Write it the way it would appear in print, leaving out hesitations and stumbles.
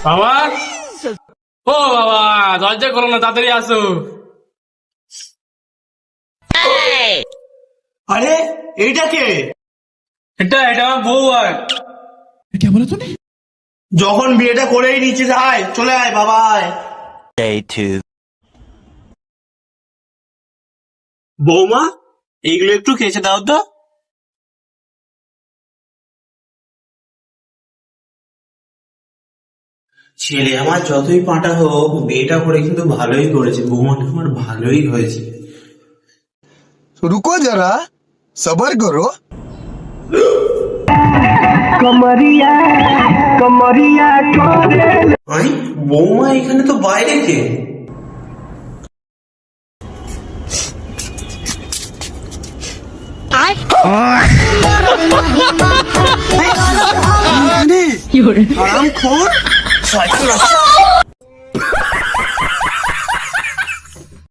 বাবা, ও বাবা, দরজা খোলো না, তাড়াতাড়ি আসো। আরে এইটা কে? এটা আমার বউ। আর যখন বিয়েটা করেই নিচ্ছিস, আয় চলে আয় বাবা আয়। বৌমা, এইগুলো একটু খেচে দাও তো। ছেলে আমার যতই পাঁটা হোক, বিয়েটা করে কিন্তু ভালোই করেছে। বৌমাটা আমার ভালোই হয়েছে। रुको जरा सबर करो। আই, বৌমা এখানে তো বাইরে কে? आराम खोर